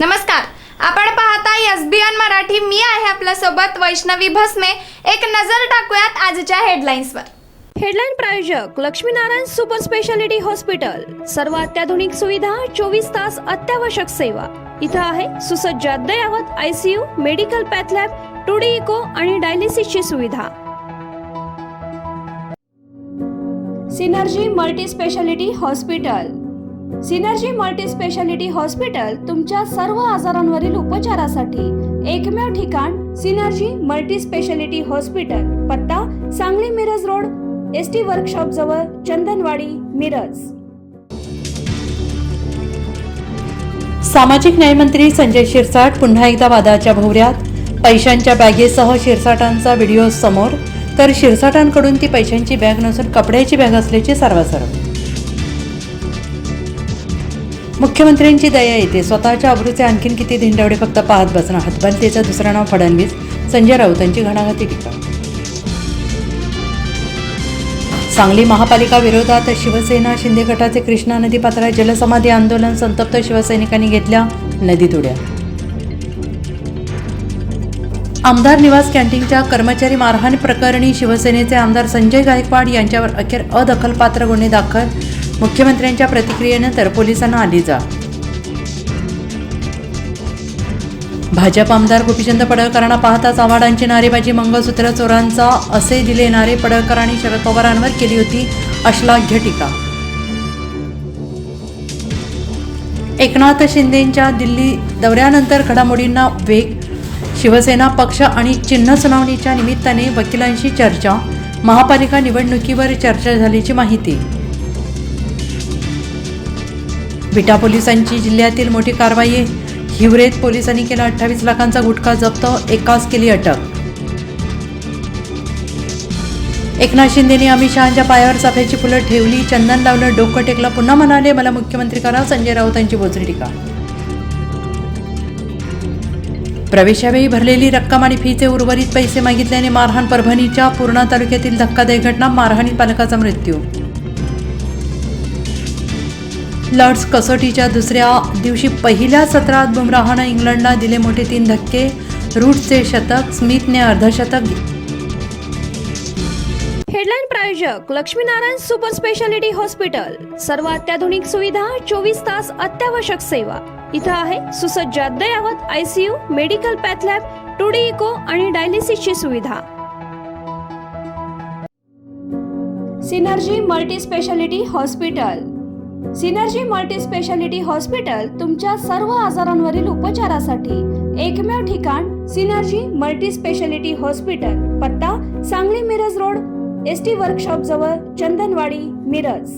नमस्कार, आपण पाहताय एसबीएन मराठी. मी आहे आपल्या सोबत वैष्णवी भस्मे. एक नजर टाकूयात आजच्या हेडलाईन्सवर. हेडलाईन प्रायोजक लक्ष्मीनारायण सुपर स्पेशालिटी हॉस्पिटल. सर्व अत्याधुनिक सुविधा, 24 तास अत्यावश्यक सेवा. इथं आहे सुसज्ज अद्ययावत ICU, medical path lab, 2D echo आणि डायलिसिसची सुविधा. Synergy multi speciality hospital. Synergy multi speciality hospital तुमच्या सर्व आजारांवरील उपचारासाठी एकमेव ठिकाण. Synergy multi speciality hospital. पत्ता Sangli Miraj road, ST workshop जवळ, चंदनवाडी, मिरज. सामाजिक न्यायमंत्री संजय शिरसाट पुन्हा एकदा वादाच्या भोवऱ्यात. पैशांच्या बॅगेसह शिरसाटांचा व्हिडिओ समोर, तर शिरसाटांकडून ती पैशांची बॅग नसून कपड्याची बॅग असल्याचे सर्वसाधारण. मुख्यमंत्र्यांची दया येते. स्वतःच्या अब्रूचे आणखीन किती धिंडवडे फक्त पाहत बसणार. हतबलतेचं दुसरं नाव फडणवीस. संजय राऊतांची घणाघाती टीका. सांगली महापालिका विरोधात शिवसेना शिंदे गटाचे कृष्णा नदी पात्रात जलसमाधी आंदोलन. संतप्त शिवसैनिकांनी घेतल्या नदीत उड्या. आमदार निवास कॅन्टीनच्या कर्मचारी मारहाण प्रकरणी शिवसेनेचे आमदार संजय गायकवाड यांच्यावर अखेर अदखलपात्र गुन्हे दाखल. मुख्यमंत्र्यांच्या प्रतिक्रियेनंतर पोलिसांना आली जाग. भाजप आमदार गोपीचंद पडळकरांना पाहताच आव्हाडांची नारेबाजी. मंगळसूत्र चोरांचा असे दिले नारे. पडळकरांनी शरद पवारांवर केली होती अश्लाघ्य टीका. एकनाथ शिंदेंच्या दिल्ली दौऱ्यानंतर घडामोडींना वेग. शिवसेना पक्ष आणि चिन्ह सुनावणीच्या निमित्ताने वकिलांशी चर्चा. महापालिका निवडणुकीवर चर्चा झाल्याची माहिती. विटा पोलिसांची जिल्ह्यातील मोठी कारवाई. हिवरेत पोलिसांनी केला 28 लाखांचा गुटखा जप्त. एकास केली अटक. एकनाथ शिंदेने अमित शहांच्या पायावर चाफ्याची फुलं ठेवली. चंदन लावलं, डोकं टेकलं. पुन्हा म्हणाले मला मुख्यमंत्री करा. संजय राऊतांची बोचरी टीका. प्रवेशावेळी भरलेली रक्कम आणि फीचे उर्वरित पैसे मागितल्याने मारहाण. परभणीच्या पूर्णा तालुक्यातील धक्कादायक घटना. मारहाणीत पालकाचा मृत्यू. लॉर्ड्स कसोटीच्या दुसऱ्या दिवशी पहिल्या सत्रात बुमराहनं इंग्लंडला दिले मोठे 3 धक्के. रूटचे शतक, स्मिथने अर्धशतक. हेडलाईन प्रायोजक लक्ष्मीनारायण सुपर स्पेशालिटी हॉस्पिटल. सर्व अत्याधुनिक सुविधा, 24 तास अत्यावश्यक सेवा. इथं आहे सुसज्ज अद्ययावत ICU, medical path lab, 2D echo आणि डायलिसिसची सुविधा. Synergy multi speciality hospital. Synergy multi speciality hospital तुमच्या सर्व आजारांवरील उपचारासाठी एकमेव ठिकाण. Synergy multi speciality hospital. पत्ता Sangli Miraj road, ST workshop जवळ, चंदनवाडी, मिरज.